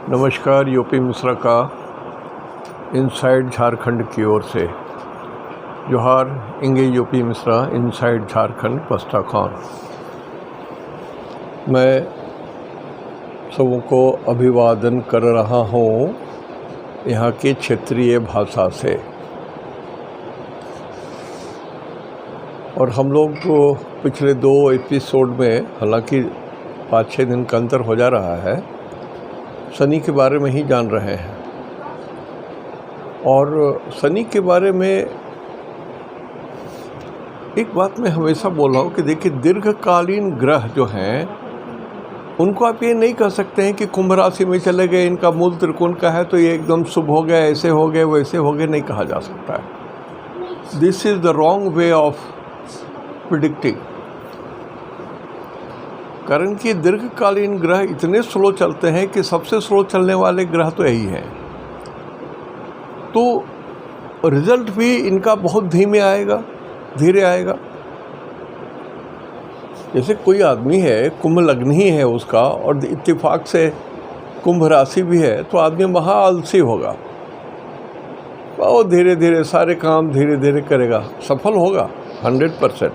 नमस्कार। यूपी मिश्रा का इनसाइड झारखंड की ओर से जोहार। इंगे यूपी मिश्रा इनसाइड झारखंड पस्ता खान। मैं सबों को अभिवादन कर रहा हूँ यहाँ की क्षेत्रीय भाषा से। और हम लोग को पिछले 2 एपिसोड में, हालांकि 5-6 दिन का अंतर हो जा रहा है, शनि के बारे में ही जान रहे हैं। और शनि के बारे में एक बात मैं हमेशा बोल रहा हूँ कि देखिए, दीर्घकालीन ग्रह जो हैं उनको आप ये नहीं कह सकते हैं कि कुंभ राशि में चले गए, इनका मूल त्रिकोण का है तो ये एकदम शुभ हो गया, ऐसे हो गए वैसे हो गए, नहीं कहा जा सकता है। This is the wrong way of predicting. कारण कि दीर्घकालीन ग्रह इतने स्लो चलते हैं कि सबसे स्लो चलने वाले ग्रह तो यही हैं। तो रिजल्ट भी इनका बहुत धीरे आएगा। जैसे कोई आदमी है, कुंभ लग्न ही है उसका और इत्तेफाक से कुंभ राशि भी है, तो आदमी महा आलसी होगा। वो धीरे धीरे सारे काम धीरे धीरे करेगा, सफल होगा 100%,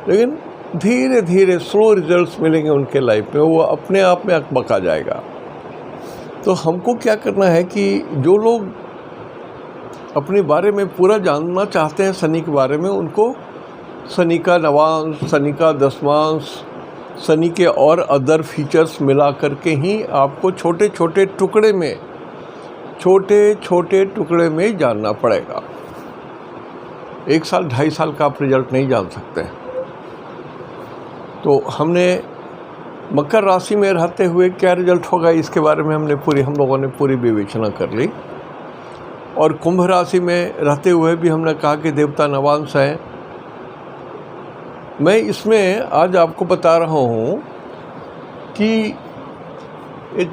लेकिन धीरे धीरे स्लो रिजल्ट्स मिलेंगे उनके लाइफ में, वो अपने आप में अकबका जाएगा। तो हमको क्या करना है कि जो लोग अपने बारे में पूरा जानना चाहते हैं शनि के बारे में, उनको शनि का नवांश, शनि का दशमांश, शनि के और अदर फीचर्स मिला करके ही आपको छोटे छोटे टुकड़े में जानना पड़ेगा। 1 साल 2.5 साल का आप रिजल्ट नहीं जान सकते। तो हमने मकर राशि में रहते हुए क्या रिजल्ट होगा इसके बारे में हम लोगों ने पूरी विवेचना कर ली। और कुंभ राशि में रहते हुए भी हमने कहा कि देवता नवांश हैं। मैं इसमें आज आपको बता रहा हूँ कि एक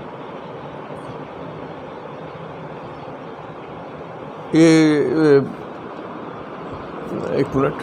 मिनट,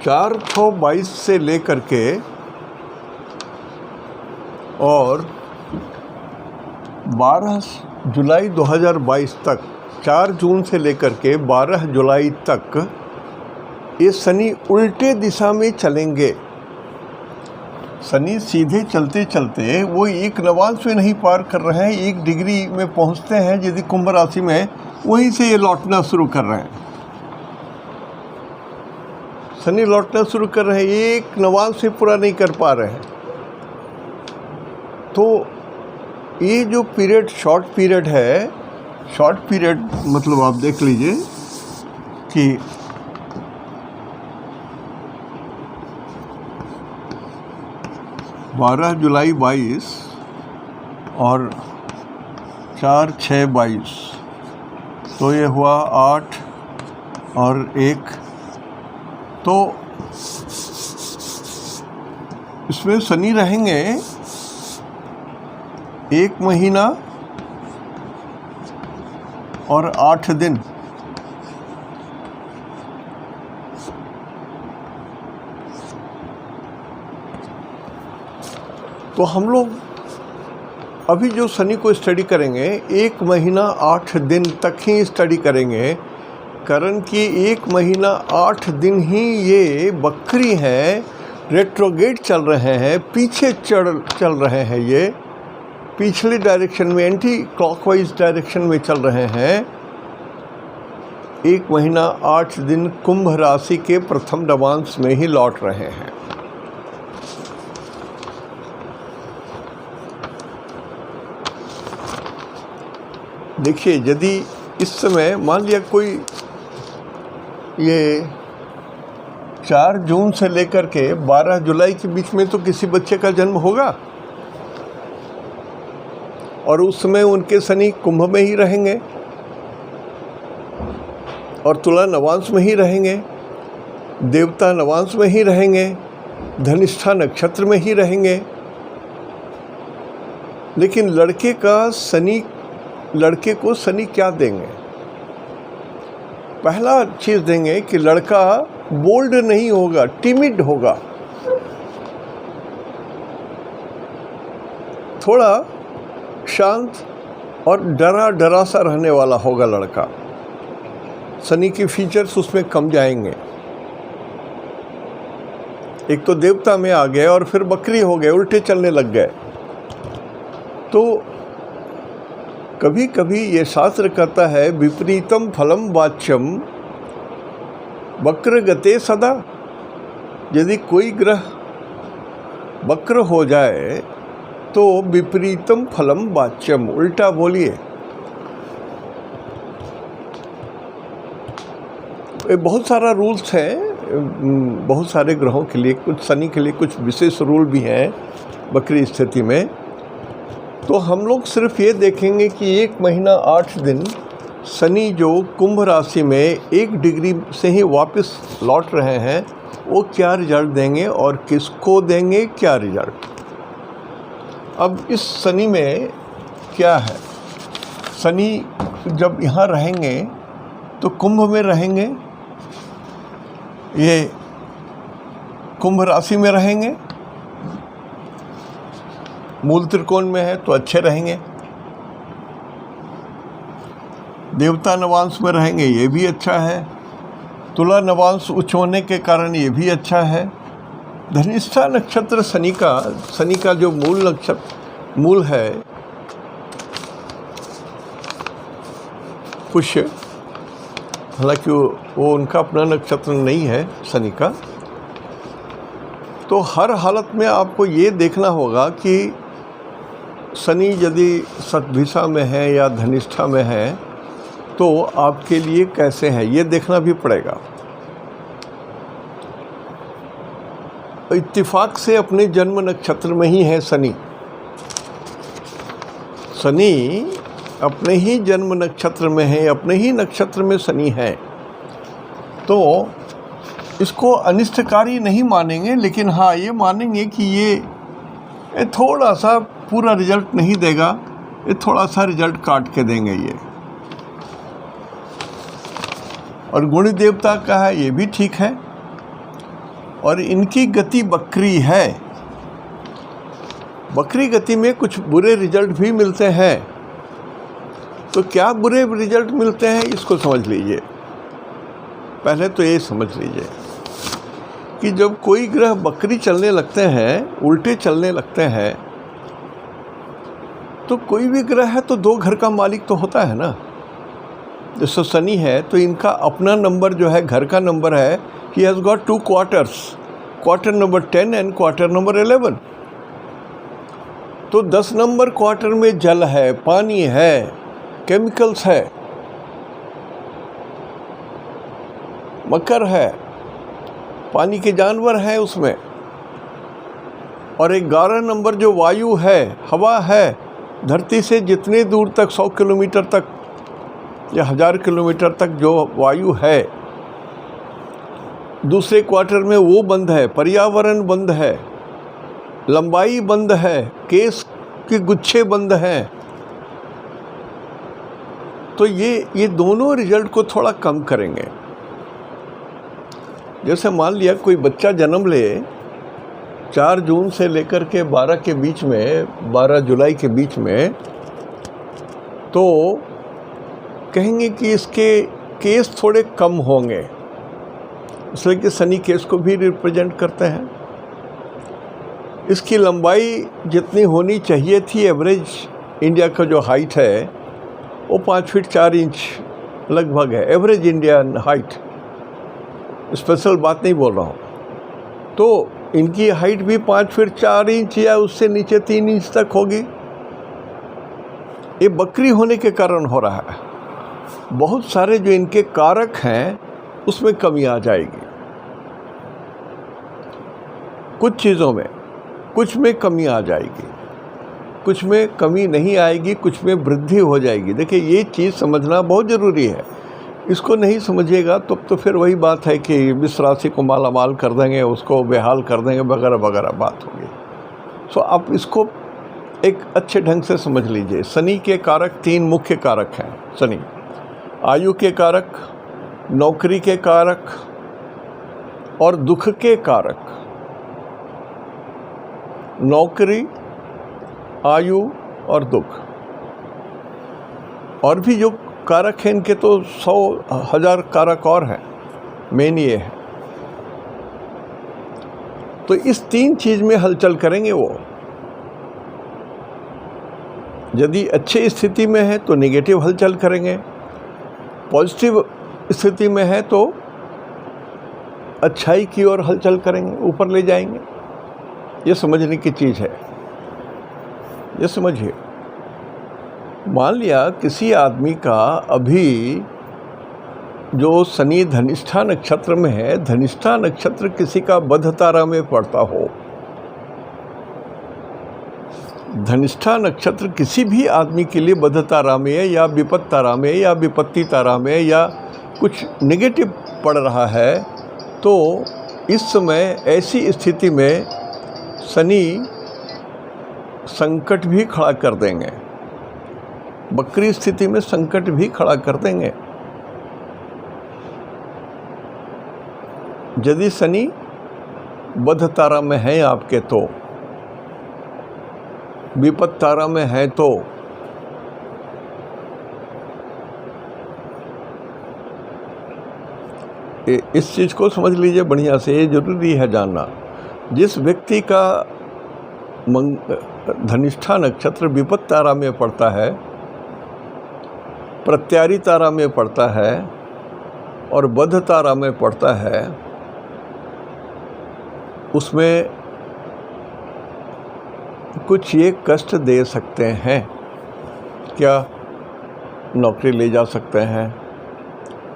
चार 422 से लेकर के और 12 जुलाई 2022 तक, 4 जून से लेकर के 12 जुलाई तक ये शनि उल्टे दिशा में चलेंगे। शनि सीधे चलते चलते वो एक नवांश में नहीं पार कर रहे हैं, 1 डिग्री में पहुंचते हैं यदि कुंभ राशि में, वहीं से ये लौटना शुरू कर रहे हैं। शनि लौटना शुरू कर रहे हैं, एक नवांश से पूरा नहीं कर पा रहे हैं। तो ये जो पीरियड शॉर्ट पीरियड मतलब आप देख लीजिए कि बारह जुलाई 22 और 4/6/22, तो ये हुआ 8 और 1। तो इसमें शनि रहेंगे 1 महीना और 8 दिन। तो हम लोग अभी जो शनि को स्टडी करेंगे 1 महीना 8 दिन तक ही स्टडी करेंगे। कारण कि 1 महीना 8 दिन ही ये बकरी हैं, रेट्रोगेट चल रहे हैं, पीछे चल रहे हैं, ये पिछली डायरेक्शन में, एंटी क्लॉकवाइज डायरेक्शन में चल रहे हैं। 1 महीना 8 दिन कुंभ राशि के प्रथम नवांश में ही लौट रहे हैं। देखिए, यदि इस समय मान लिया कोई ये 4 जून से लेकर के 12 जुलाई के बीच में तो किसी बच्चे का जन्म होगा, और उस समय उनके शनि कुंभ में ही रहेंगे और तुला नवांश में ही रहेंगे, देवता नवांश में ही रहेंगे, धनिष्ठा नक्षत्र में ही रहेंगे। लेकिन लड़के को शनि क्या देंगे? पहला चीज़ देंगे कि लड़का बोल्ड नहीं होगा, टिमिड होगा, थोड़ा शांत और डरा सा रहने वाला होगा लड़का। शनि के फीचर्स उसमें कम जाएंगे। एक तो देवता में आ गए और फिर बकरी हो गए, उल्टे चलने लग गए। तो कभी कभी ये शास्त्र कहता है विपरीतम फलम वाच्यम वक्र गते सदा। यदि कोई ग्रह वक्र हो जाए तो विपरीतम फलम वाच्यम, उल्टा बोलिए। बहुत सारा रूल्स हैं, बहुत सारे ग्रहों के लिए, कुछ शनि के लिए कुछ विशेष रूल भी हैं वक्री स्थिति में। तो हम लोग सिर्फ ये देखेंगे कि 1 महीना 8 दिन शनि जो कुंभ राशि में 1 डिग्री से ही वापस लौट रहे हैं, वो क्या रिजल्ट देंगे और किसको देंगे क्या रिजल्ट। अब इस शनि में क्या है, शनि जब यहाँ रहेंगे तो कुंभ में रहेंगे, ये कुंभ राशि में रहेंगे, मूल त्रिकोण में है तो अच्छे रहेंगे। देवता नवांश में रहेंगे, ये भी अच्छा है। तुला नवांश उच्च होने के कारण ये भी अच्छा है। धनिष्ठा नक्षत्र शनि का जो मूल है पुष्य, हालांकि वो उनका अपना नक्षत्र नहीं है शनि का। तो हर हालत में आपको ये देखना होगा कि शनि यदि सतभिषा में है या धनिष्ठा में है तो आपके लिए कैसे है, ये देखना भी पड़ेगा। इत्तिफाक से अपने जन्म नक्षत्र में ही है शनि अपने ही जन्म नक्षत्र में है, अपने ही नक्षत्र में शनि है, तो इसको अनिष्टकारी नहीं मानेंगे। लेकिन हाँ, ये मानेंगे कि ये थोड़ा सा पूरा रिजल्ट नहीं देगा, ये थोड़ा सा रिजल्ट काट के देंगे ये। और गुण देवता का है, ये भी ठीक है। और इनकी गति बकरी है, बकरी गति में कुछ बुरे रिजल्ट भी मिलते हैं। तो क्या बुरे रिजल्ट मिलते हैं, इसको समझ लीजिए। पहले तो ये समझ लीजिए कि जब कोई ग्रह बकरी चलने लगते हैं, उल्टे चलने लगते हैं, तो कोई भी ग्रह है तो 2 घर का मालिक तो होता है ना। जैसे शनि है तो इनका अपना नंबर जो है घर का नंबर है, he has got 2 quarters, quarter number 10 and quarter number 11। तो 10 नंबर क्वार्टर में जल है, पानी है, केमिकल्स है, मकर है, पानी के जानवर हैं उसमें। और 11 नंबर जो वायु है, हवा है, धरती से जितने दूर तक 100 किलोमीटर तक या 1000 किलोमीटर तक जो वायु है, दूसरे क्वार्टर में वो बंद है, पर्यावरण बंद है, लंबाई बंद है, केस के गुच्छे बंद हैं। तो ये दोनों रिजल्ट को थोड़ा कम करेंगे। जैसे मान लिया कोई बच्चा जन्म ले 4 जून से लेकर के 12 के बीच में, 12 जुलाई के बीच में, तो कहेंगे कि इसके केस थोड़े कम होंगे, इसलिए कि शनि केस को भी रिप्रेजेंट करते हैं। इसकी लंबाई जितनी होनी चाहिए थी, एवरेज इंडिया का जो हाइट है वो 5 फीट 4 इंच लगभग है, एवरेज इंडियन हाइट, स्पेशल बात नहीं बोल रहा हूँ। तो इनकी हाइट भी 5 फीट 4 इंच या उससे नीचे 3 इंच तक होगी। ये बकरी होने के कारण हो रहा है। बहुत सारे जो इनके कारक हैं उसमें कमी आ जाएगी। कुछ चीज़ों में, कुछ में कमी आ जाएगी, कुछ में कमी नहीं आएगी, कुछ में वृद्धि हो जाएगी। देखिए, ये चीज़ समझना बहुत ज़रूरी है। इसको नहीं समझिएगा तो फिर वही बात है कि इस राशि को माला माल कर देंगे, उसको बेहाल कर देंगे, वगैरह वगैरह बात होगी। सो आप इसको एक अच्छे ढंग से समझ लीजिए। शनि के कारक 3 मुख्य कारक हैं। शनि आयु के कारक, नौकरी के कारक और दुख के कारक। नौकरी, आयु और दुख। और भी जो कारक हैं इनके तो 100,000 कारक और हैं, मेन ये है। तो इस 3 चीज़ में हलचल करेंगे वो। यदि अच्छी स्थिति में है तो नेगेटिव हलचल करेंगे, पॉजिटिव स्थिति में है तो अच्छाई की ओर हलचल करेंगे, ऊपर ले जाएंगे। ये समझने की चीज़ है, ये समझिए। मान लिया किसी आदमी का अभी जो शनि धनिष्ठा नक्षत्र में है, धनिष्ठा नक्षत्र किसी का बध तारा में पड़ता हो, धनिष्ठा नक्षत्र किसी भी आदमी के लिए बध तारा में या विपत्त तारा में या विपत्ति तारा में या कुछ नेगेटिव पड़ रहा है, तो इस समय ऐसी स्थिति में शनि संकट भी खड़ा कर देंगे। वक्री स्थिति में संकट भी खड़ा कर देंगे। यदि शनि बध तारा में है आपके, तो विपत्त तारा में है, तो इस चीज़ को समझ लीजिए बढ़िया से। ये जरूरी है जानना। जिस व्यक्ति का धनिष्ठा नक्षत्र विपत्त तारा में पड़ता है, प्रत्यारी तारा में पड़ता है और बध तारा में पड़ता है, उसमें कुछ ये कष्ट दे सकते हैं। क्या? नौकरी ले जा सकते हैं,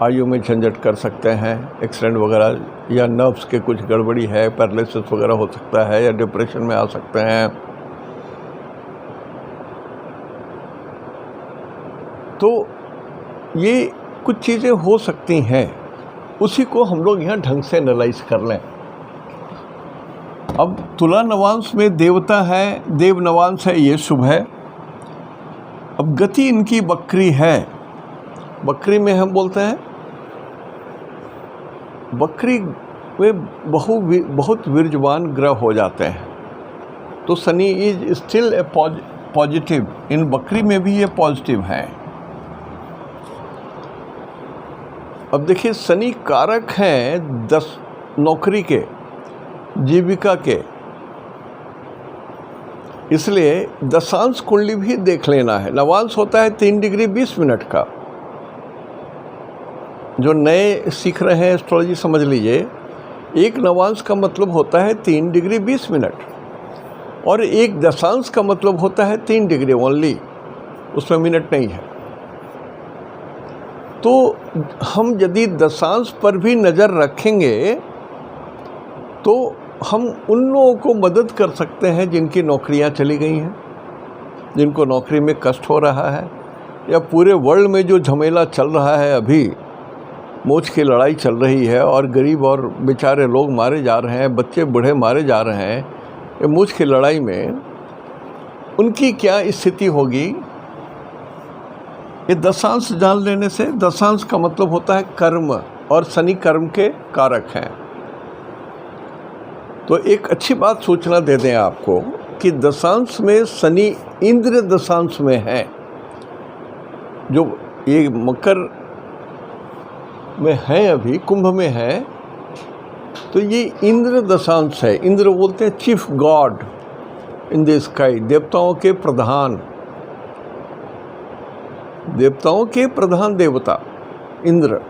आयु में झंझट कर सकते हैं, एक्सीडेंट वगैरह, या नर्व्स के कुछ गड़बड़ी है, पैरालिसिस वगैरह हो सकता है, या डिप्रेशन में आ सकते हैं। तो ये कुछ चीज़ें हो सकती हैं, उसी को हम लोग यहाँ ढंग से एनालाइज कर लें। अब तुला नवांश में देवता है, देव नवांश है, ये शुभ है। अब गति इनकी वक्री है। वक्री में हम बोलते हैं, वक्री में बहुत वीर्यवान ग्रह हो जाते हैं। तो Shani is still a positive, in वक्री में भी ये पॉजिटिव है। अब देखिए, शनि कारक हैं 10 नौकरी के, जीविका के, इसलिए दशांश कुंडली भी देख लेना है। नवांश होता है 3 डिग्री 20 मिनट का। जो नए सीख रहे हैं एस्ट्रोलॉजी समझ लीजिए, एक नवांश का मतलब होता है 3 डिग्री 20 मिनट, और एक दशांश का मतलब होता है 3 डिग्री ओनली, उसमें मिनट नहीं है। तो हम यदि दशांश पर भी नज़र रखेंगे तो हम उन लोगों को मदद कर सकते हैं जिनकी नौकरियां चली गई हैं, जिनको नौकरी में कष्ट हो रहा है, या पूरे वर्ल्ड में जो झमेला चल रहा है, अभी मोच की लड़ाई चल रही है और गरीब और बेचारे लोग मारे जा रहे हैं, बच्चे बूढ़े मारे जा रहे हैं। ये मोच की लड़ाई में उनकी क्या स्थिति होगी, ये दशांश जान लेने से। दशांश का मतलब होता है कर्म, और शनि कर्म के कारक हैं। तो एक अच्छी बात सूचना दे दें आपको कि दशांश में शनि इंद्र दशांश में है। जो ये मकर में है, अभी कुंभ में है, तो ये इंद्र दशांश है। इंद्र बोलते हैं chief God in the sky, देवताओं के प्रधान, देवताओं के प्रधान देवता Indra,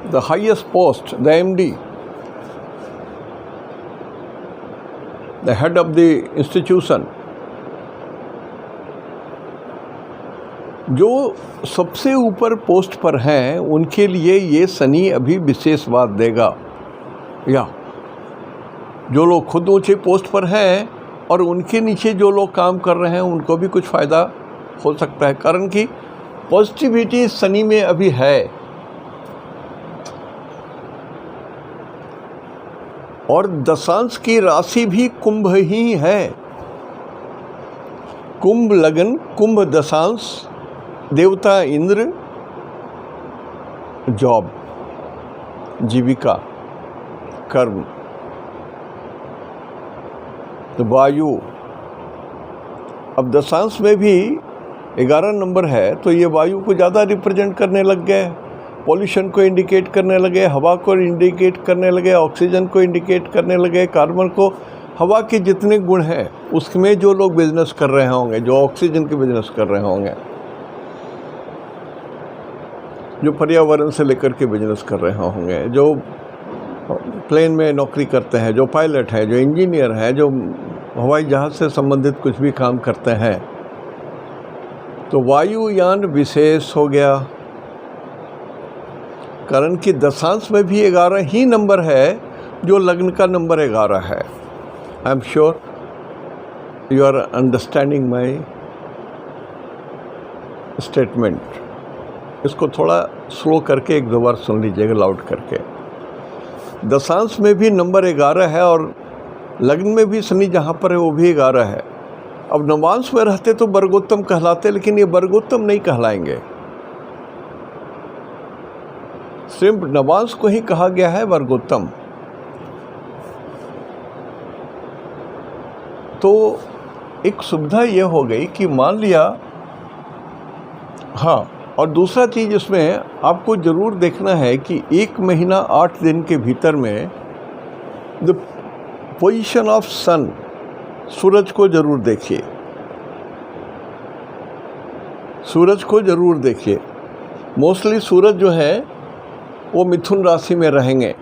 the highest post, the MD, the head of the institution, जो सबसे ऊपर पोस्ट पर हैं उनके लिए ये शनि अभी विशेष बात देगा, या जो लोग खुद ऊंचे पोस्ट पर हैं और उनके नीचे जो लोग काम कर रहे हैं उनको भी कुछ फ़ायदा हो सकता है, कारण कि पॉजिटिविटी शनि में अभी है। और दशांश की राशि भी कुंभ ही है, कुंभ लगन, कुंभ दशांश, देवता इंद्र, जॉब, जीविका, कर्म, तो वायु। अब दशांश में भी 11 नंबर है तो ये वायु को ज़्यादा रिप्रेजेंट करने लग गए, पॉल्यूशन को इंडिकेट करने लगे, हवा को इंडिकेट करने लगे, ऑक्सीजन को इंडिकेट करने लगे, कार्बन को। हवा के जितने गुण हैं उसमें जो लोग बिजनेस कर रहे होंगे, जो ऑक्सीजन के बिजनेस कर रहे होंगे, जो पर्यावरण से लेकर के बिजनेस कर रहे होंगे, जो प्लेन में नौकरी करते हैं, जो पायलट हैं, जो इंजीनियर हैं, जो हवाई जहाज़ से संबंधित कुछ भी काम करते हैं, तो वायुयान विशेष हो गया। कारण कि दशांश में भी 11 ही नंबर है जो लग्न का नंबर 11 है। I am sure you are understanding my statement. इसको थोड़ा स्लो करके एक दो बार सुन लीजिएगा लाउड करके। दशांश में भी नंबर 11 है और लग्न में भी शनि जहाँ पर है वो भी 11 है। अब नवांश में रहते तो वर्गोत्तम कहलाते, लेकिन ये वर्गोत्तम नहीं कहलाएंगे, सिर्फ नवांश को ही कहा गया है वर्गोत्तम। तो एक सुविधा ये हो गई कि मान लिया, हाँ, और दूसरा चीज़ इसमें आपको ज़रूर देखना है कि 1 महीना 8 दिन के भीतर में द पोजीशन ऑफ सन, सूरज को ज़रूर देखिए, सूरज को ज़रूर देखिए। मोस्टली सूरज जो है वो मिथुन राशि में रहेंगे,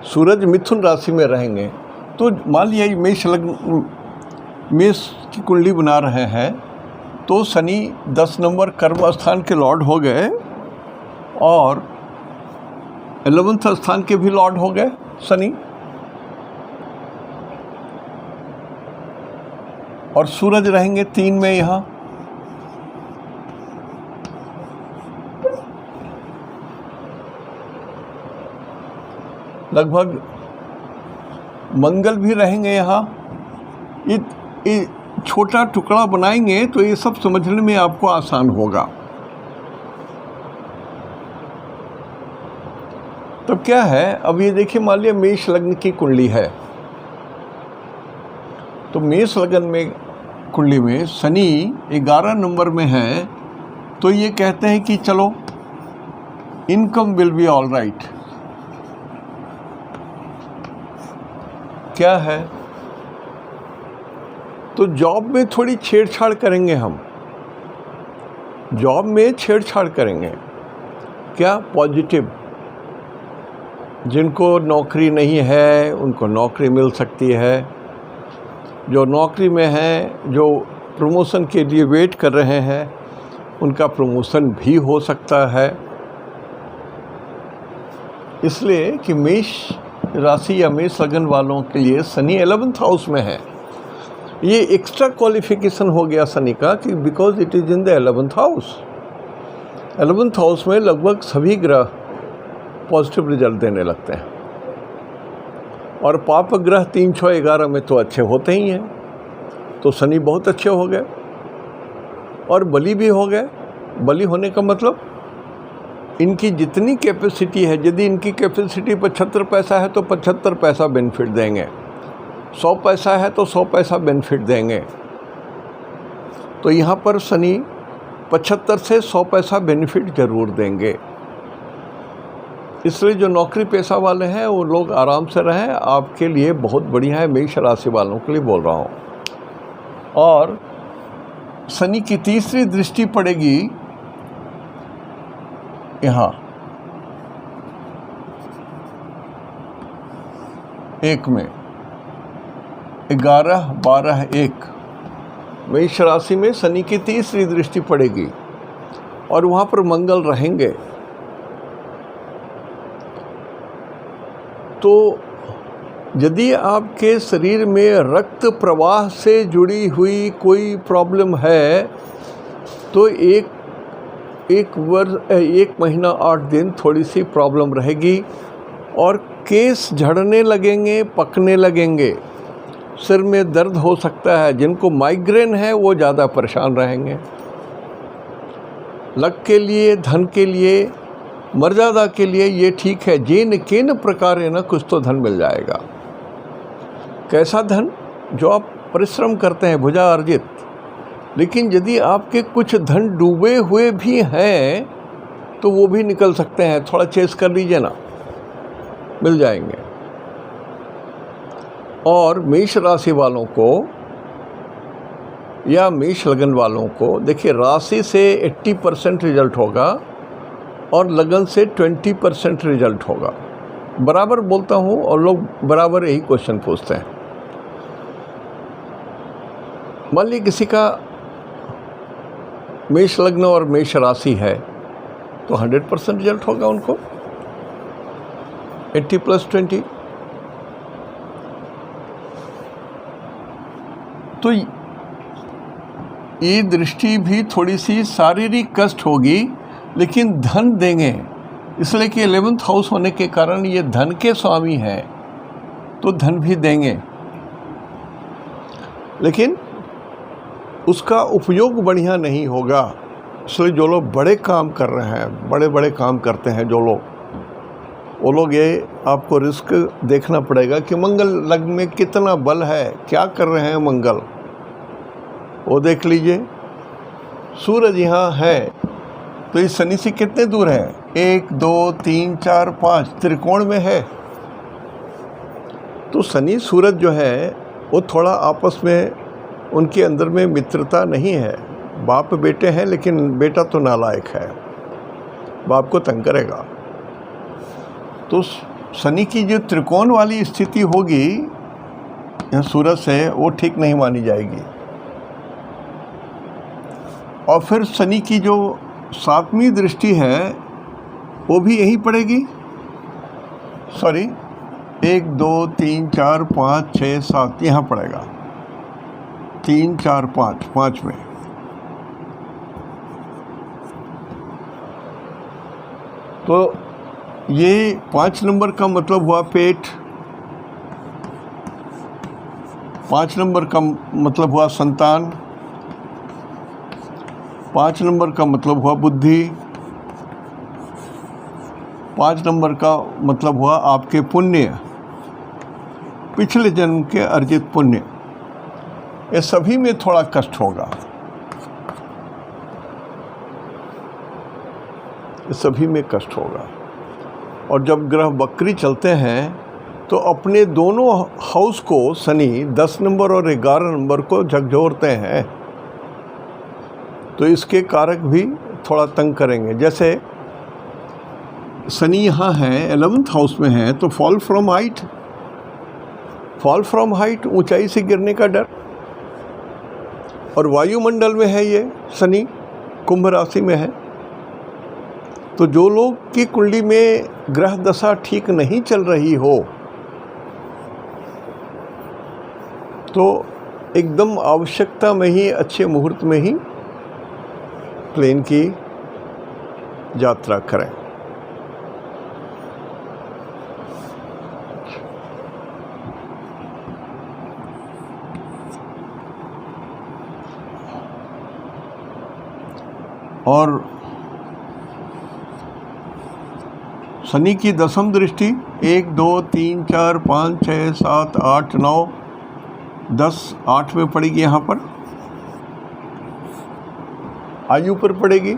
सूरज मिथुन राशि में रहेंगे। तो मान लिया मेष की कुंडली बना रहे हैं तो शनि 10 नंबर कर्म स्थान के लॉर्ड हो गए और 11वें स्थान के भी लॉर्ड हो गए शनि, और सूरज रहेंगे 3 में यहाँ। लगभग मंगल भी रहेंगे यहाँ। ये छोटा टुकड़ा बनाएंगे तो ये सब समझने में आपको आसान होगा। तब क्या है, अब ये देखिए, मान लिया मेष लग्न की कुंडली है, तो मेष लग्न में कुंडली में शनि 11 नंबर में है, तो ये कहते हैं कि चलो income will be all right. क्या है, तो जॉब में थोड़ी छेड़छाड़ करेंगे हम, जॉब में छेड़छाड़ करेंगे। क्या, पॉजिटिव। जिनको नौकरी नहीं है उनको नौकरी मिल सकती है, जो नौकरी में हैं, जो प्रमोशन के लिए वेट कर रहे हैं, उनका प्रमोशन भी हो सकता है। इसलिए कि मेष राशि या मेष लगन वालों के लिए शनि 11th हाउस में है। ये एक्स्ट्रा क्वालिफिकेशन हो गया शनि का कि because it is in the 11th house. 11th house में लगभग सभी ग्रह पॉजिटिव रिजल्ट देने लगते हैं, और पाप ग्रह 3, 6, 11 में तो अच्छे होते ही हैं। तो शनि बहुत अच्छे हो गए और बली भी हो गए। बली होने का मतलब इनकी जितनी कैपेसिटी है, यदि इनकी कैपेसिटी 75 पैसा है तो 75 पैसा बेनिफिट देंगे, 100 पैसा है तो 100 पैसा बेनिफिट देंगे। तो यहाँ पर शनि 75 से 100 पैसा बेनिफिट ज़रूर देंगे। इसलिए जो नौकरी पेशा वाले हैं वो लोग आराम से रहें, आपके लिए बहुत बढ़िया है। मेष राशि वालों के लिए बोल रहा हूँ। और शनि की तीसरी दृष्टि पड़ेगी यहाँ 1 में, 11, 12, 1, मेष राशि में शनि की तीसरी दृष्टि पड़ेगी और वहाँ पर मंगल रहेंगे। तो यदि आपके शरीर में रक्त प्रवाह से जुड़ी हुई कोई प्रॉब्लम है तो एक महीना 8 दिन थोड़ी सी प्रॉब्लम रहेगी और केस झड़ने लगेंगे, पकने लगेंगे, सिर में दर्द हो सकता है। जिनको माइग्रेन है वो ज़्यादा परेशान रहेंगे। लक के लिए, धन के लिए, मर्यादा के लिए ये ठीक है। जेन केन प्रकार है ना, कुछ तो धन मिल जाएगा। कैसा धन? जो आप परिश्रम करते हैं, भुजा अर्जित। लेकिन यदि आपके कुछ धन डूबे हुए भी हैं तो वो भी निकल सकते हैं। थोड़ा चेस कर लीजिए ना, मिल जाएंगे। और मेष राशि वालों को या मेष लगन वालों को देखिए, राशि से 80% रिजल्ट होगा और लगन से 20% रिजल्ट होगा। बराबर बोलता हूँ और लोग बराबर यही क्वेश्चन पूछते हैं। मान लीजिए किसी का मेष लग्न और मेष राशि है तो 100% रिजल्ट होगा उनको, 80 + 20। तो ये दृष्टि भी थोड़ी सी शारीरिक कष्ट होगी लेकिन धन देंगे, इसलिए कि 11th हाउस होने के कारण ये धन के स्वामी हैं तो धन भी देंगे। लेकिन उसका उपयोग बढ़िया नहीं होगा। इसलिए जो लोग बड़े काम कर रहे हैं, बड़े बड़े काम करते हैं जो लोग, वो लोग ये आपको रिस्क देखना पड़ेगा कि मंगल लग्न में कितना बल है, क्या कर रहे हैं मंगल, वो देख लीजिए। सूरज यहाँ है तो इस शनि से कितने दूर है? 1 2 3 4 5 त्रिकोण में है। तो शनि सूरज जो है वो थोड़ा आपस में उनके अंदर में मित्रता नहीं है। बाप बेटे हैं लेकिन बेटा तो नालायक है, बाप को तंग करेगा। तो शनि की जो त्रिकोण वाली स्थिति होगी यहाँ सूरज से, वो ठीक नहीं मानी जाएगी। और फिर शनि की जो 7वीं दृष्टि है वो भी यही पड़ेगी। 1 2 3 4 5 6 7 यहाँ पड़ेगा, 3 4 5 5 में। तो ये 5 नंबर का मतलब हुआ पेट, 5 नंबर का मतलब हुआ संतान, 5 नंबर का मतलब हुआ बुद्धि, 5 नंबर का मतलब हुआ आपके पुण्य, पिछले जन्म के अर्जित पुण्य। ये सभी में थोड़ा कष्ट होगा, ये सभी में कष्ट होगा। और जब ग्रह वक्री चलते हैं तो अपने दोनों हाउस को शनि 10 नंबर और 11 नंबर को झकझोरते हैं, तो इसके कारक भी थोड़ा तंग करेंगे। जैसे शनि यहाँ है, 11th हाउस में है, तो फॉल फ्रॉम हाइट, ऊंचाई से गिरने का डर। और वायुमंडल में है ये शनि, कुंभ राशि में है। तो जो लोग की कुंडली में ग्रह दशा ठीक नहीं चल रही हो तो एकदम आवश्यकता में ही, अच्छे मुहूर्त में ही प्लेन की यात्रा करें। और शनि की 10वीं दृष्टि 1 2 3 4 5 6 7 8 9 10 8 में पड़ेगी। यहाँ पर आयु पर पड़ेगी।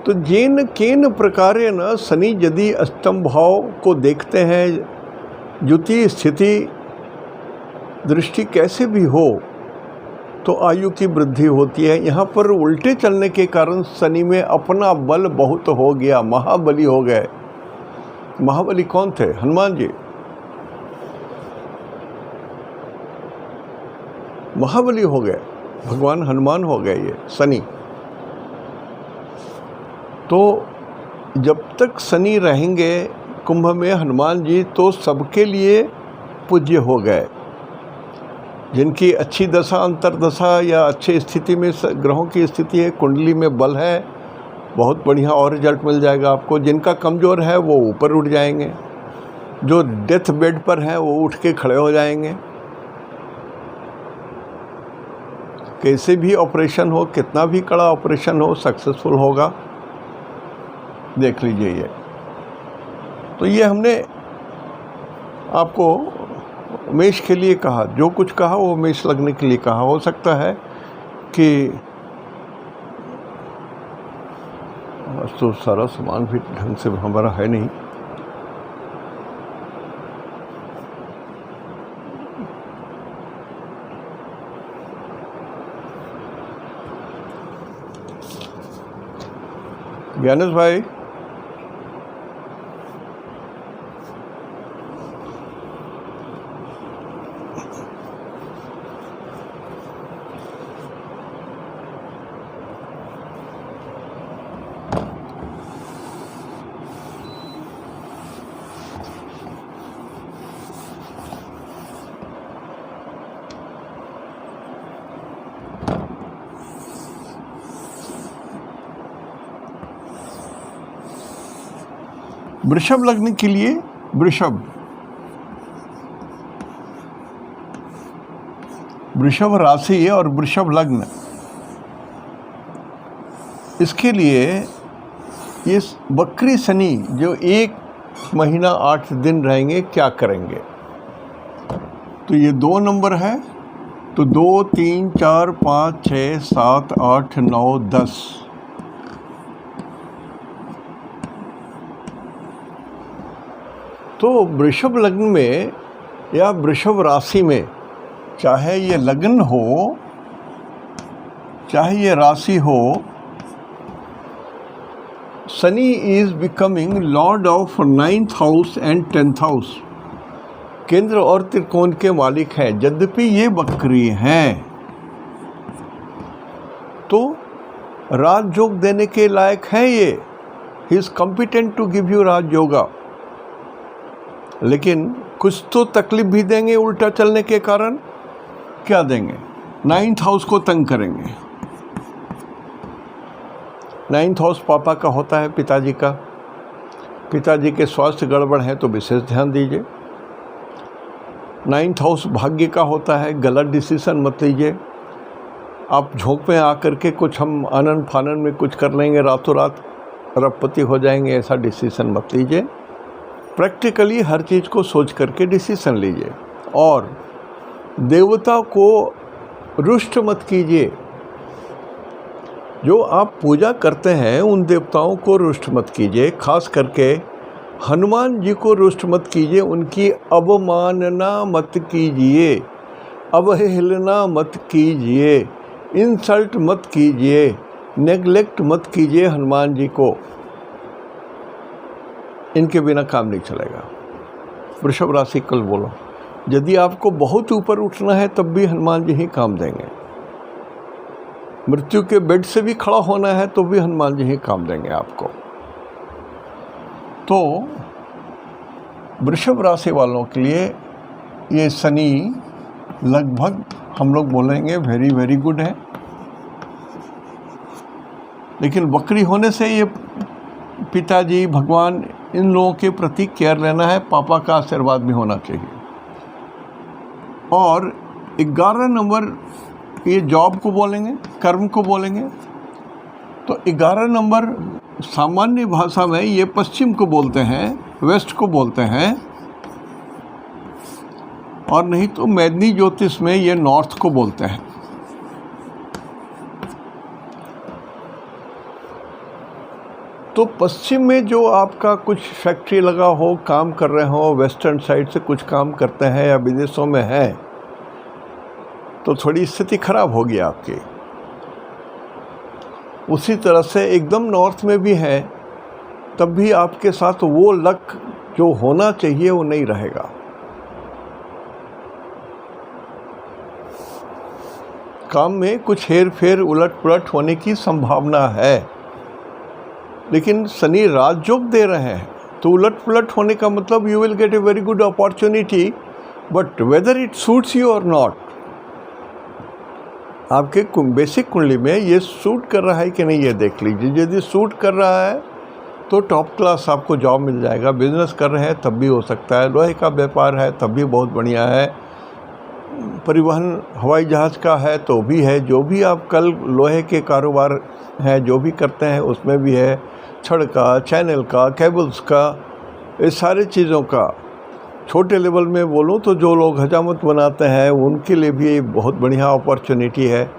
तो जेन केन प्रकारे न शनि यदि अष्टम भाव को देखते हैं, द्वितीय स्थिति दृष्टि कैसे भी हो तो आयु की वृद्धि होती है। यहाँ पर उल्टे चलने के कारण शनि में अपना बल बहुत हो गया, महाबली हो गए। महाबली कौन थे? हनुमान जी। महाबली हो गए, भगवान हनुमान हो गए ये शनि। तो जब तक शनि रहेंगे कुंभ में हनुमान जी, तो सबके लिए पूज्य हो गए। जिनकी अच्छी दशा, अंतरदशा या अच्छी स्थिति में ग्रहों की स्थिति है, कुंडली में बल है, बहुत बढ़िया और रिजल्ट मिल जाएगा आपको। जिनका कमज़ोर है वो ऊपर उठ जाएंगे, जो डेथ बेड पर है वो उठ के खड़े हो जाएंगे। कैसे भी ऑपरेशन हो, कितना भी कड़ा ऑपरेशन हो, सक्सेसफुल होगा। देख लीजिए ये। तो ये हमने आपको मेष के लिए कहा, जो कुछ कहा वो मेष लगने के लिए कहा। हो सकता है कि तो सारा सामान भी ढंग से हमारा है नहीं। ज्ञानेश भाई, वृषभ लग्न के लिए, वृषभ राशि और वृषभ लग्न, इसके लिए ये वक्री शनि जो 1 महीना 8 दिन रहेंगे, क्या करेंगे। तो ये 2 नंबर है, तो 2, 3, 4, 5, 6, 7, 8, 9, 10। तो वृषभ लग्न में या वृषभ राशि में, चाहे ये लग्न हो चाहे ये राशि हो, Shani is becoming Lord of 9th house and 10th house, केंद्र और त्रिकोण के मालिक हैं। यद्यपि ये वक्री हैं तो राजयोग देने के लायक हैं ये। He is competent to give you Rajyoga, लेकिन कुछ तो तकलीफ भी देंगे उल्टा चलने के कारण। क्या देंगे? 9th हाउस को तंग करेंगे। 9th हाउस पापा का होता है, पिताजी का। पिताजी के स्वास्थ्य गड़बड़ है तो विशेष ध्यान दीजिए। 9th हाउस भाग्य का होता है, गलत डिसीजन मत लीजिए। आप झोंक में आकर के कुछ हम आनंद फानन में कुछ कर लेंगे, रातों रात अरबपति हो जाएंगे, ऐसा डिसीजन मत लीजिए। प्रैक्टिकली हर चीज़ को सोच करके डिसीजन लीजिए। और देवता को रुष्ट मत कीजिए। जो आप पूजा करते हैं उन देवताओं को रुष्ट मत कीजिए। खास करके हनुमान जी को रुष्ट मत कीजिए, उनकी अवमानना मत कीजिए, अवहेलना मत कीजिए, इंसल्ट मत कीजिए, नेग्लेक्ट मत कीजिए हनुमान जी को। इनके बिना काम नहीं चलेगा। वृषभ राशि कल बोलो, यदि आपको बहुत ऊपर उठना है तब भी हनुमान जी ही काम देंगे। मृत्यु के बेड से भी खड़ा होना है तो भी हनुमान जी ही काम देंगे आपको। तो वृषभ राशि वालों के लिए ये शनि लगभग हम लोग बोलेंगे वेरी वेरी गुड है। लेकिन वक्री होने से ये पिताजी, भगवान, इन लोगों के प्रति केयर लेना है। पापा का आशीर्वाद भी होना चाहिए। और 11 नंबर ये जॉब को बोलेंगे, कर्म को बोलेंगे। तो 11 नंबर सामान्य भाषा में ये पश्चिम को बोलते हैं, वेस्ट को बोलते हैं, और नहीं तो मैदनी ज्योतिष में ये नॉर्थ को बोलते हैं। तो पश्चिम में जो आपका कुछ फैक्ट्री लगा हो, काम कर रहे हो, वेस्टर्न साइड से कुछ काम करते हैं या विदेशों में है, तो थोड़ी स्थिति खराब होगी आपकी। उसी तरह से एकदम नॉर्थ में भी है, तब भी आपके साथ वो लक जो होना चाहिए वो नहीं रहेगा। काम में कुछ हेर फेर उलट पुलट होने की संभावना है, लेकिन शनि राजयोग दे रहे हैं, तो उलट पुलट होने का मतलब you will get a very good opportunity, but whether it suits you और नॉट, आपके बेसिक कुंडली में ये सूट कर रहा है कि नहीं ये देख लीजिए। यदि सूट कर रहा है तो टॉप क्लास आपको जॉब मिल जाएगा। बिजनेस कर रहे हैं तब भी हो सकता है, लोहे का व्यापार है तब भी बहुत बढ़िया है, परिवहन हवाई जहाज़ का है तो भी है, जो भी आप कल लोहे के कारोबार हैं जो भी करते हैं उसमें भी है, छड़ का, चैनल का, केबल्स का, इस सारी चीज़ों का। छोटे लेवल में बोलूँ तो जो लोग हजामत बनाते हैं उनके लिए भी बहुत बढ़िया अपॉर्चुनिटी है।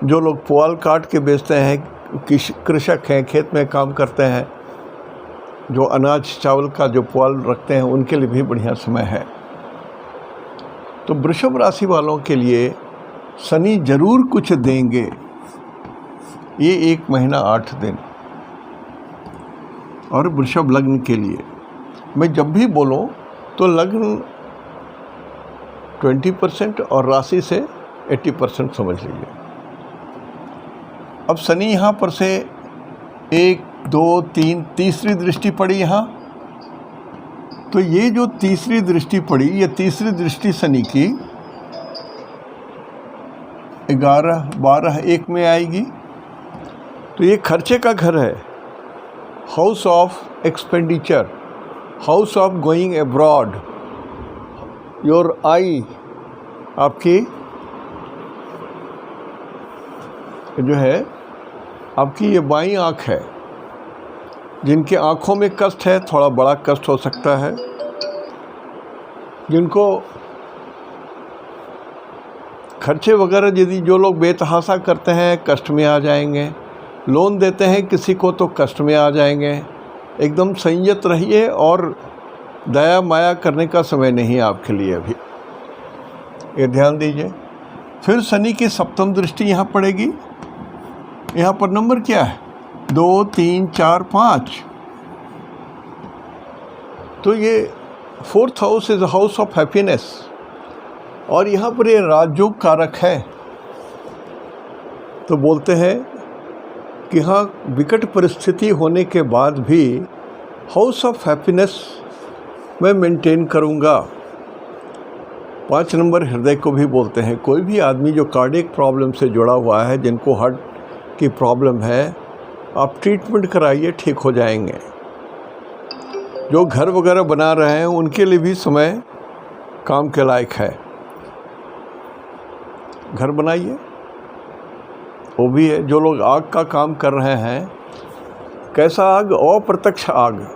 जो लोग पुआल काट के बेचते हैं, कृषक हैं, खेत में काम करते हैं, जो अनाज चावल का जो पुआल रखते हैं उनके लिए भी बढ़िया समय है। तो वृषभ राशि वालों के लिए शनि जरूर कुछ देंगे ये 1 महीना 8 दिन। और वृषभ लग्न के लिए मैं जब भी बोलूं तो लग्न 20% और राशि से 80% समझ लीजिए। अब शनि यहाँ पर से 1, 2, 3 तीसरी दृष्टि पड़ी यहाँ, तो ये जो तीसरी दृष्टि पड़ी, ये तीसरी दृष्टि शनि की 11, 12, 1 में आएगी। तो ये खर्चे का घर है, house of expenditure, house of going abroad. Your eye, आपकी जो है आपकी ये बाईं आँख है, जिनके आँखों में कष्ट है, थोड़ा बड़ा कष्ट हो सकता है। जिनको खर्चे वगैरह यदि जो लोग बेतहाशा करते हैं कष्ट में आ जाएंगे, लोन देते हैं किसी को तो कष्ट में आ जाएंगे। एकदम संयत रहिए और दया माया करने का समय नहीं है आपके लिए अभी, ये ध्यान दीजिए। फिर शनि की सप्तम दृष्टि यहाँ पड़ेगी। यहाँ पर नंबर क्या है? 2, 3, 4, 5। तो ये 4th house is house of happiness, और यहाँ पर ये राजयोग कारक है। तो बोलते हैं कि हाँ, विकट परिस्थिति होने के बाद भी हाउस ऑफ हैप्पीनेस मैं मेंटेन करूँगा। 5 नंबर हृदय को भी बोलते हैं। कोई भी आदमी जो कार्डियक प्रॉब्लम से जुड़ा हुआ है, जिनको हार्ट की प्रॉब्लम है, आप ट्रीटमेंट कराइए, ठीक हो जाएंगे। जो घर वगैरह बना रहे हैं उनके लिए भी समय काम के लायक है, घर बनाइए, वो भी है। जो लोग आग का काम कर रहे हैं, कैसा आग? अप्रत्यक्ष आग,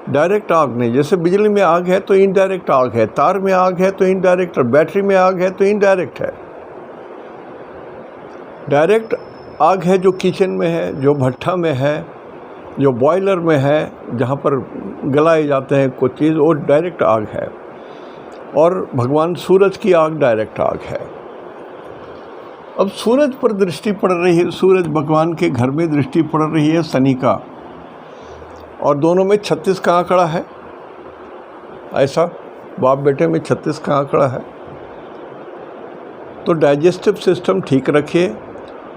डायरेक्ट आग नहीं। जैसे बिजली में आग है तो इनडायरेक्ट आग है, तार में आग है तो इनडायरेक्ट, बैटरी में आग है तो इनडायरेक्ट है। डायरेक्ट आग है जो किचन में है, जो भट्ठा में है, जो बॉयलर में है, जहाँ पर गलाए जाते हैं कुछ चीज़, वो डायरेक्ट आग है। और भगवान सूरज की आग डायरेक्ट आग है। अब सूरज पर दृष्टि पड़ रही है, सूरज भगवान के घर में दृष्टि पड़ रही है शनि का, और दोनों में 36 का आंकड़ा है। ऐसा बाप बेटे में 36 का आंकड़ा है। तो डाइजेस्टिव सिस्टम ठीक रखिए,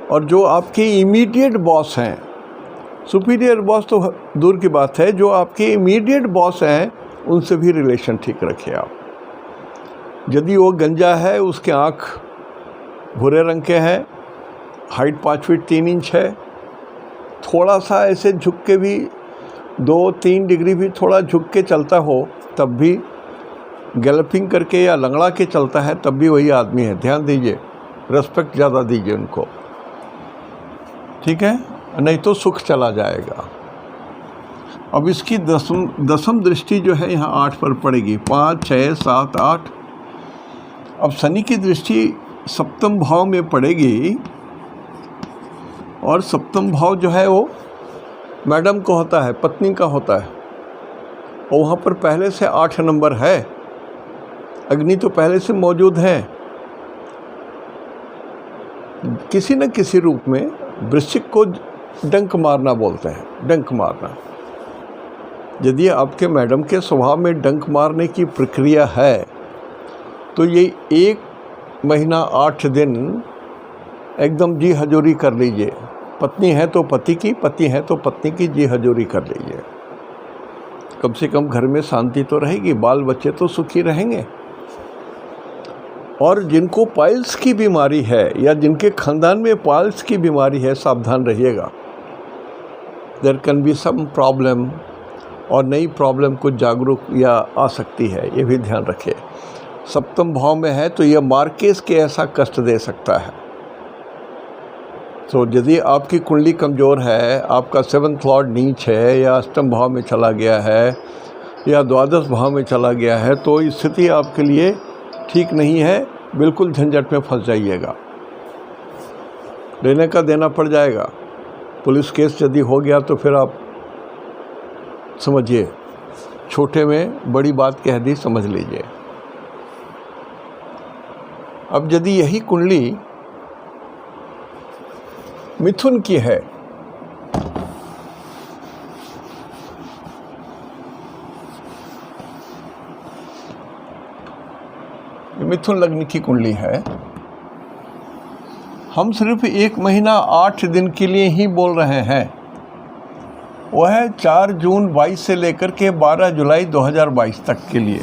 और जो आपके इमीडिएट बॉस हैं, सुपीरियर बॉस तो दूर की बात है, जो आपके इमीडिएट बॉस हैं उनसे भी रिलेशन ठीक रखिए आप। यदि वो गंजा है, उसके आँख भूरे रंग के हैं, हाइट 5 फीट 3 इंच है, थोड़ा सा ऐसे झुक के भी 2-3 डिग्री भी थोड़ा झुक के चलता हो, तब भी गैलपिंग करके या लंगड़ा के चलता है, तब भी वही आदमी है। ध्यान दीजिए, रेस्पेक्ट ज़्यादा दीजिए उनको, ठीक है? नहीं तो सुख चला जाएगा। अब इसकी दसम दृष्टि जो है यहाँ 8 पर पड़ेगी, 5, 6, 7, 8। अब शनि की दृष्टि सप्तम भाव में पड़ेगी, और सप्तम भाव जो है वो मैडम को होता है, पत्नी का होता है, और वहाँ पर पहले से 8 नंबर है, अग्नि तो पहले से मौजूद है। किसी न किसी रूप में वृश्चिक को डंक मारना बोलते हैं, डंक मारना। यदि आपके मैडम के स्वभाव में डंक मारने की प्रक्रिया है, तो ये 1 महीना 8 दिन एकदम जी हजूरी कर लीजिए। पत्नी है तो पति की, पति है तो पत्नी की जी हजूरी कर लीजिए। कम से कम घर में शांति तो रहेगी, बाल बच्चे तो सुखी रहेंगे। और जिनको पाइल्स की बीमारी है या जिनके खानदान में पाइल्स की बीमारी है, सावधान रहिएगा। There can be some problem, और नई प्रॉब्लम कुछ जागरूक या आ सकती है, ये भी ध्यान रखिए। सप्तम भाव में है तो यह मार्केस के ऐसा कष्ट दे सकता है। तो यदि आपकी कुंडली कमज़ोर है, आपका 7th लॉर्ड नीच है या अष्टम भाव में चला गया है या द्वादश भाव में चला गया है, तो स्थिति आपके लिए ठीक नहीं है। बिल्कुल झंझट में फंस जाइएगा, लेने का देना पड़ जाएगा। पुलिस केस यदि हो गया तो फिर आप समझिए, छोटे में बड़ी बात कह दी, समझ लीजिए। अब यदि यही कुंडली मिथुन की है, मिथुन लग्न की कुंडली है, हम सिर्फ 1 महीना 8 दिन के लिए ही बोल रहे हैं। वह है 4 जून 22 से लेकर के 12 जुलाई 2022 तक के लिए।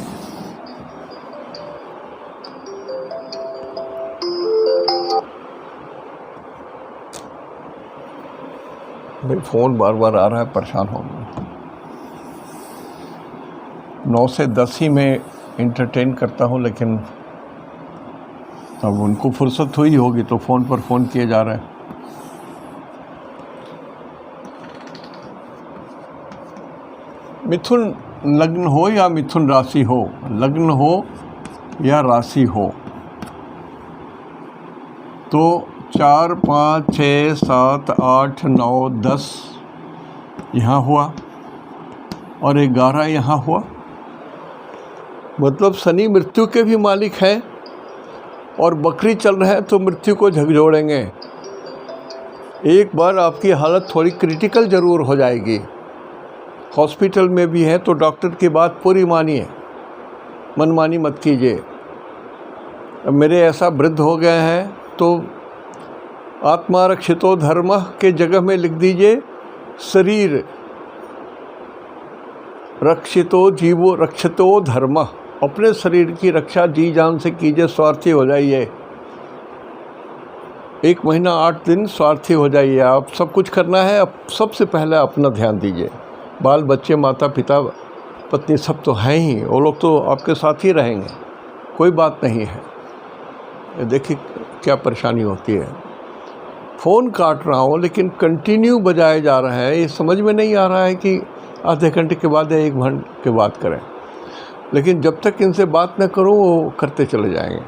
भाई फ़ोन बार बार आ रहा है, परेशान हो गया। 9 से 10 ही मैं इंटरटेन करता हूँ, लेकिन अब उनको फुर्सत हुई होगी तो फ़ोन पर फ़ोन किए जा रहे हैं। मिथुन लग्न हो या मिथुन राशि हो, लग्न हो या राशि हो, तो 4, 5, 6, 7, 8, 9, 10 यहाँ हुआ और 11 यहाँ हुआ। मतलब शनि मृत्यु के भी मालिक हैं और बकरी चल रहे हैं तो मृत्यु को झकझोड़ेंगे। एक बार आपकी हालत थोड़ी क्रिटिकल ज़रूर हो जाएगी। हॉस्पिटल में भी है तो डॉक्टर की बात पूरी मानिए, मनमानी मत कीजिए। अब मेरे ऐसा वृद्ध हो गए हैं तो आत्मा रक्षितो धर्म के जगह में लिख दीजिए शरीर रक्षितो जीवो रक्षितो धर्म। अपने शरीर की रक्षा जी जान से कीजिए, स्वार्थी हो जाइए। 1 महीना 8 दिन स्वार्थी हो जाइए। आप सब कुछ करना है, अब सबसे पहले अपना ध्यान दीजिए। बाल बच्चे, माता पिता, पत्नी सब तो हैं ही, वो लोग तो आपके साथ ही रहेंगे, कोई बात नहीं है। देखिए क्या परेशानी होती है। फ़ोन काट रहा हूँ लेकिन कंटिन्यू बजाए जा रहा है। ये समझ में नहीं आ रहा है कि आधे घंटे के बाद या 1 घंटे के बाद करें, लेकिन जब तक इनसे बात न करूँ वो करते चले जाएंगे।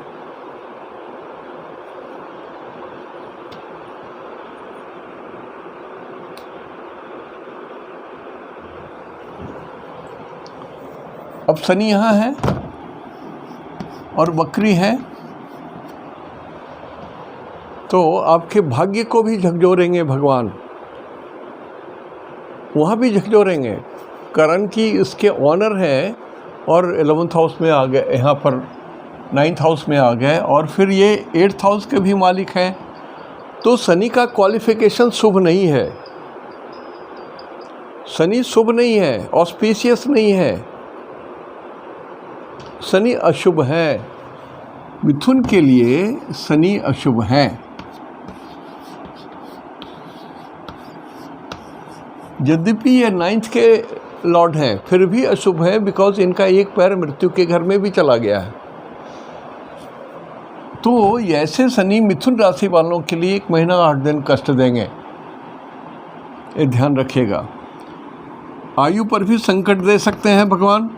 अब शनि यहाँ है और बकरी है तो आपके भाग्य को भी झकझोरेंगे भगवान, वहाँ भी झकझोरेंगे। करण की इसके ऑनर है और 11th हाउस में आ गए, यहाँ पर 9th हाउस में आ गए और फिर ये 8th हाउस के भी मालिक हैं। तो शनि का क्वालिफिकेशन शुभ नहीं है, शनि शुभ नहीं है, ऑस्पिशियस नहीं है, शनि अशुभ है। मिथुन के लिए शनि अशुभ है। यद्यपि ये 9th के लॉर्ड हैं फिर भी अशुभ है, बिकॉज इनका एक पैर मृत्यु के घर में भी चला गया है। तो ऐसे शनि मिथुन राशि वालों के लिए 1 महीना 8 दिन कष्ट देंगे, ये ध्यान रखिएगा। आयु पर भी संकट दे सकते हैं भगवान,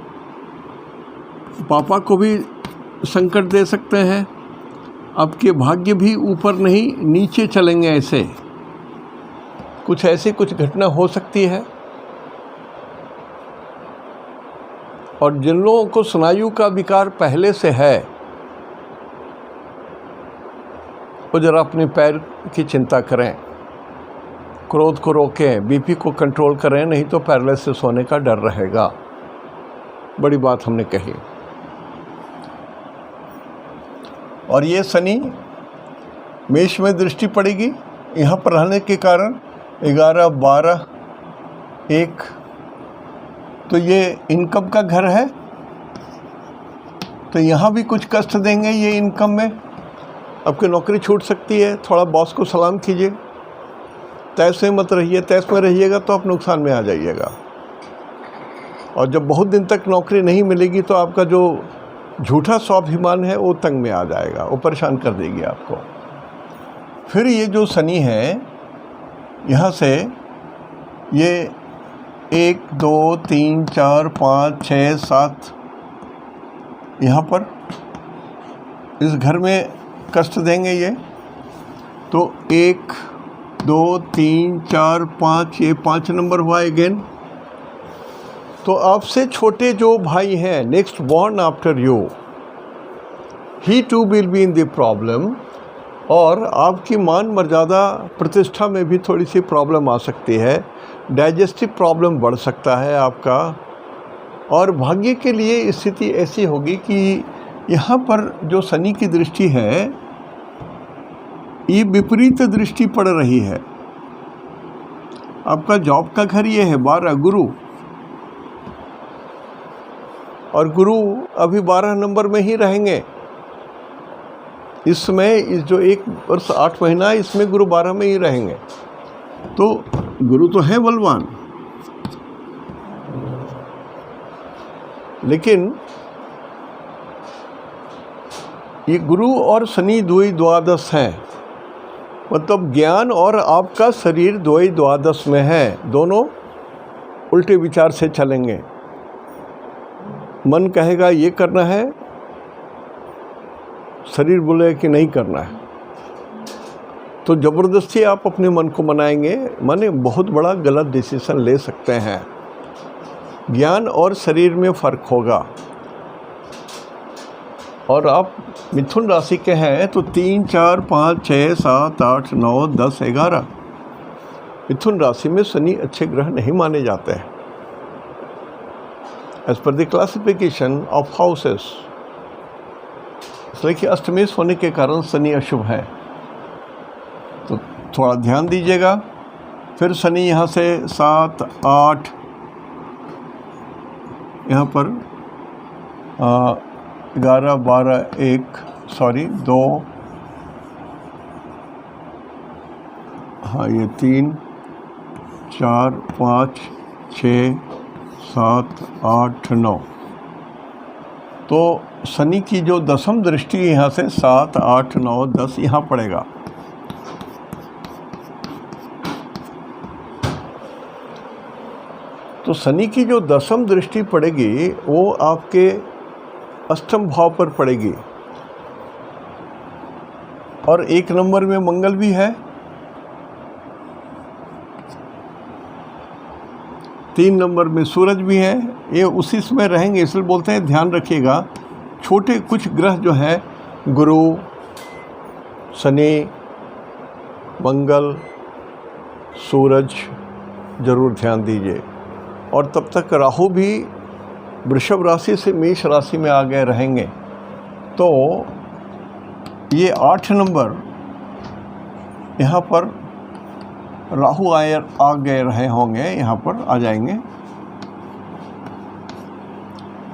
पापा को भी संकट दे सकते हैं। आपके भाग्य भी ऊपर नहीं नीचे चलेंगे, ऐसे कुछ घटना हो सकती है। और जिन लोगों को स्नायु का विकार पहले से है वो जरा अपने पैर की चिंता करें, क्रोध को रोकें, बीपी को कंट्रोल करें, नहीं तो पैरालिसिस होने का डर रहेगा। बड़ी बात हमने कही। और ये शनि मेष में दृष्टि पड़ेगी यहाँ पर रहने के कारण 11, 12, 1, तो ये इनकम का घर है, तो यहाँ भी कुछ कष्ट देंगे ये इनकम में। आपकी नौकरी छूट सकती है, थोड़ा बॉस को सलाम कीजिए, तैस में मत रहिए, तैस में रहिएगा तो आप नुकसान में आ जाइएगा। और जब बहुत दिन तक नौकरी नहीं मिलेगी तो आपका जो झूठा स्वाभिमान है वो तंग में आ जाएगा, वो परेशान कर देगी आपको। फिर ये जो शनि है यहाँ से ये 1, 2, 3, 4, 5, 6, 7 यहाँ पर इस घर में कष्ट देंगे ये। तो 1, 2, 3, 4, 5, ये 5 नंबर हुआ अगेन। तो आपसे छोटे जो भाई हैं, next born after you, he too will be in the problem, और आपकी मान मर्यादा प्रतिष्ठा में भी थोड़ी सी प्रॉब्लम आ सकती है, डाइजेस्टिव प्रॉब्लम बढ़ सकता है आपका। और भाग्य के लिए स्थिति ऐसी होगी कि यहाँ पर जो शनि की दृष्टि है ये विपरीत दृष्टि पड़ रही है। आपका जॉब का घर ये है 12, गुरु, और गुरु अभी 12 नंबर में ही रहेंगे इस समय। इस जो 1 वर्ष 8 महीना इसमें गुरु 12 में ही रहेंगे। तो गुरु तो है बलवान, लेकिन ये गुरु और शनि द्वादश हैं, मतलब ज्ञान और आपका शरीर द्वादश में है, दोनों उल्टे विचार से चलेंगे। मन कहेगा ये करना है, शरीर बोलेगा कि नहीं करना है, तो ज़बरदस्ती आप अपने मन को मनाएंगे, माने बहुत बड़ा गलत डिसीजन ले सकते हैं। ज्ञान और शरीर में फ़र्क होगा। और आप मिथुन राशि के हैं तो 3, 4, 5, 6, 7, 8, 9, 10, 11 मिथुन राशि में शनि अच्छे ग्रह नहीं माने जाते हैं as per the classification of houses, इसलिए कि अष्टमेश होने के कारण शनि अशुभ है, तो थोड़ा ध्यान दीजिएगा। फिर शनि यहाँ से 7, 8 यहाँ पर 11, 12, 2, हाँ ये 3, 4, 5, 6, 7, 8, 9, तो शनि की जो दसम दृष्टि यहाँ से 7, 8, 9, 10 यहाँ पड़ेगा। तो शनि की जो दसम दृष्टि पड़ेगी वो आपके अष्टम भाव पर पड़ेगी, और 1 नंबर में मंगल भी है, 3 नंबर में सूरज भी है, ये उसी समय रहेंगे। इसलिए बोलते हैं ध्यान रखिएगा, छोटे कुछ ग्रह जो हैं गुरु, शनि, मंगल, सूरज, ज़रूर ध्यान दीजिए। और तब तक राहु भी वृषभ राशि से मेष राशि में आ गए रहेंगे, तो ये 8 नंबर यहाँ पर राहु आ गए रहे होंगे, यहाँ पर आ जाएंगे।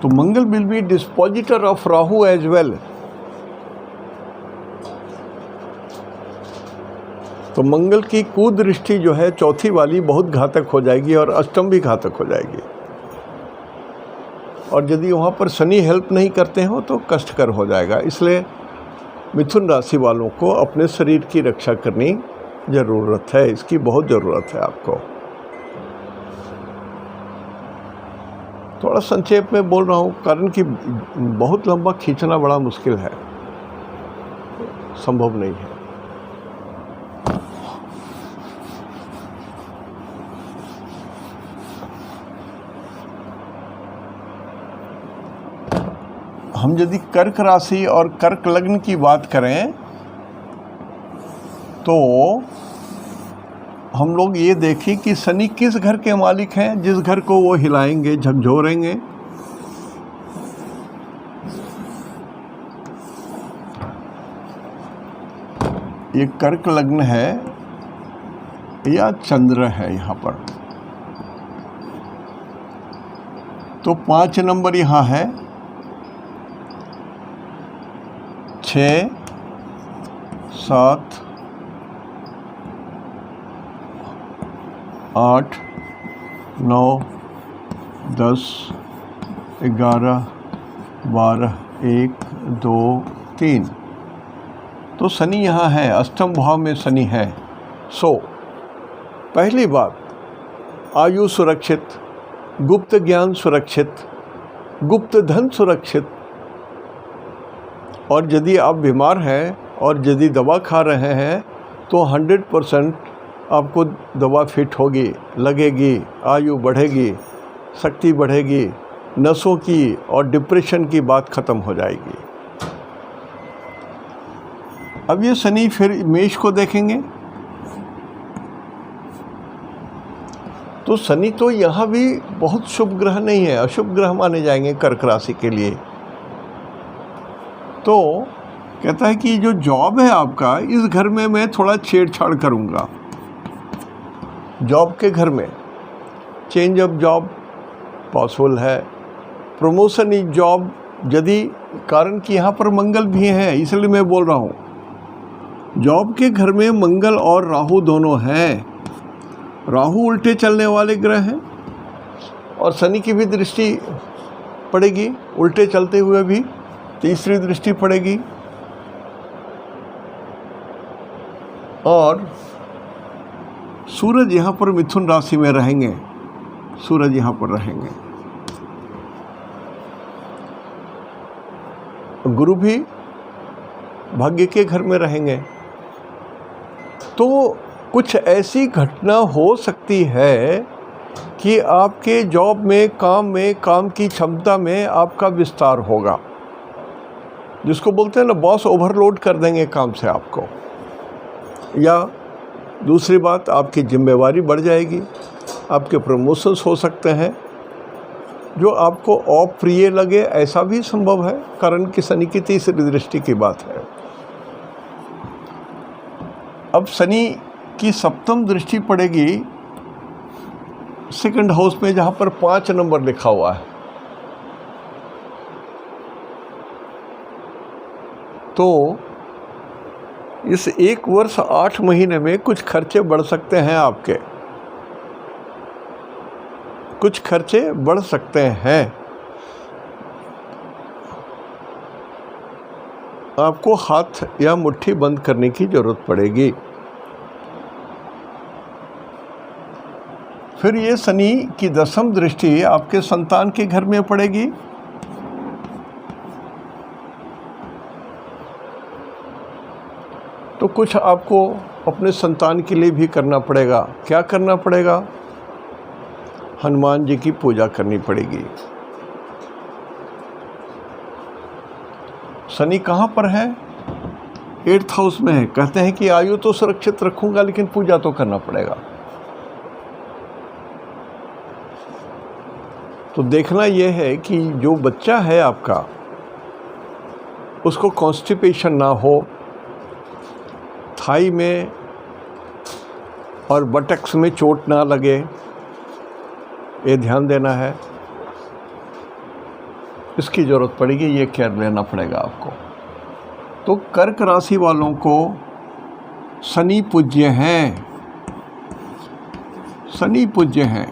तो Mangal will be dispositor of Rahu as well. तो मंगल की कुदृष्टि जो है चौथी वाली बहुत घातक हो जाएगी, और अष्टम भी घातक हो जाएगी। और यदि वहाँ पर शनि हेल्प नहीं करते हो तो कष्टकर हो जाएगा। इसलिए मिथुन राशि वालों को अपने शरीर की रक्षा करनी ज़रूरत है, इसकी बहुत ज़रूरत है आपको। थोड़ा संक्षेप में बोल रहा हूँ, कारण कि बहुत लंबा खींचना बड़ा मुश्किल है, संभव नहीं है। हम यदि कर्क राशि और कर्क लग्न की बात करें तो हम लोग ये देखें कि शनि किस घर के मालिक हैं, जिस घर को वो हिलाएंगे, झकझोरेंगे। ये कर्क लग्न है या चंद्र है यहाँ पर, तो 5 नंबर यहाँ है, 6, 7, 8, 9, 10, 11, 12, 1, 2, 3। तो शनि यहाँ है, अष्टम भाव में शनि है। सो पहली बात, आयु सुरक्षित, गुप्त ज्ञान सुरक्षित, गुप्त धन सुरक्षित। और यदि आप बीमार हैं और यदि दवा खा रहे हैं तो 100% आपको दवा फिट होगी, लगेगी, आयु बढ़ेगी, शक्ति बढ़ेगी, नसों की और डिप्रेशन की बात ख़त्म हो जाएगी। अब ये शनि फिर मेष को देखेंगे तो शनि तो यहाँ भी बहुत शुभ ग्रह नहीं है, अशुभ ग्रह माने जाएंगे कर्क राशि के लिए। तो कहता है कि जो जॉब है आपका, इस घर में मैं थोड़ा छेड़छाड़ करूँगा। जॉब के घर में चेंज ऑफ जॉब पॉसिबल है, प्रमोशन इज जॉब, यदि कारण कि यहाँ पर मंगल भी है, इसलिए मैं बोल रहा हूँ। जॉब के घर में मंगल और राहु दोनों हैं। राहु उल्टे चलने वाले ग्रह हैं और शनि की भी दृष्टि पड़ेगी, उल्टे चलते हुए भी तीसरी दृष्टि पड़ेगी। और सूरज यहाँ पर मिथुन राशि में रहेंगे, सूरज यहाँ पर रहेंगे। गुरु भी भाग्य के घर में रहेंगे। तो कुछ ऐसी घटना हो सकती है कि आपके जॉब में, काम की क्षमता में आपका विस्तार होगा, जिसको बोलते हैं ना, बॉस ओवरलोड कर देंगे काम से आपको। या दूसरी बात, आपकी जिम्मेवारी बढ़ जाएगी, आपके प्रमोशंस हो सकते हैं जो आपको अप्रिय लगे, ऐसा भी संभव है, कारण कि शनि की तीसरी दृष्टि की बात है। अब शनि की सप्तम दृष्टि पड़ेगी सेकंड हाउस में, जहाँ पर 5 नंबर लिखा हुआ है। तो इस 1 वर्ष 8 महीने में कुछ खर्चे बढ़ सकते हैं आपके, कुछ खर्चे बढ़ सकते हैं। आपको हाथ या मुट्ठी बंद करने की जरूरत पड़ेगी। फिर ये शनि की 10वीं दृष्टि आपके संतान के घर में पड़ेगी। तो कुछ आपको अपने संतान के लिए भी करना पड़ेगा। क्या करना पड़ेगा? हनुमान जी की पूजा करनी पड़ेगी। शनि कहाँ पर है? 8th हाउस में है। कहते हैं कि आयु तो सुरक्षित रखूंगा, लेकिन पूजा तो करना पड़ेगा। तो देखना यह है कि जो बच्चा है आपका, उसको कॉन्स्टिपेशन ना हो, थाई में और बटक्स में चोट ना लगे, ये ध्यान देना है। इसकी ज़रूरत पड़ेगी, ये केयर लेना पड़ेगा आपको। तो कर्क राशि वालों को शनि पूज्य हैं, शनि पूज्य हैं।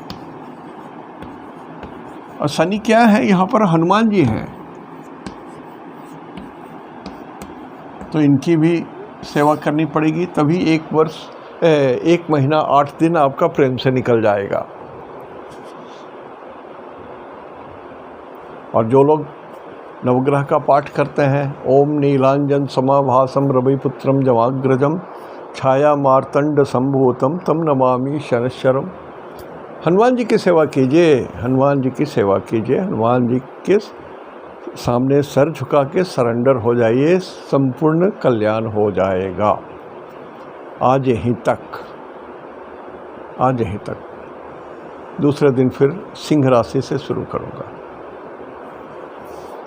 और शनि क्या है? यहाँ पर हनुमान जी हैं, तो इनकी भी सेवा करनी पड़ेगी। तभी 1 महीना 8 दिन आपका प्रेम से निकल जाएगा। और जो लोग नवग्रह का पाठ करते हैं, ओम नीलांजन समाभासम रविपुत्रम जमाग्रजम छाया मार्तंड संभूतम तम नमामि शनश्चरम। हनुमान जी की सेवा कीजिए, हनुमान जी की सेवा कीजिए, हनुमान जी के सामने सर झुका के सरेंडर हो जाइए, संपूर्ण कल्याण हो जाएगा। आज यहीं तक, आज यहीं तक। दूसरे दिन फिर सिंह राशि से शुरू करूँगा।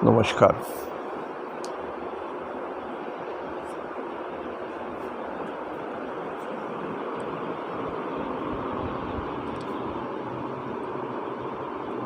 नमस्कार।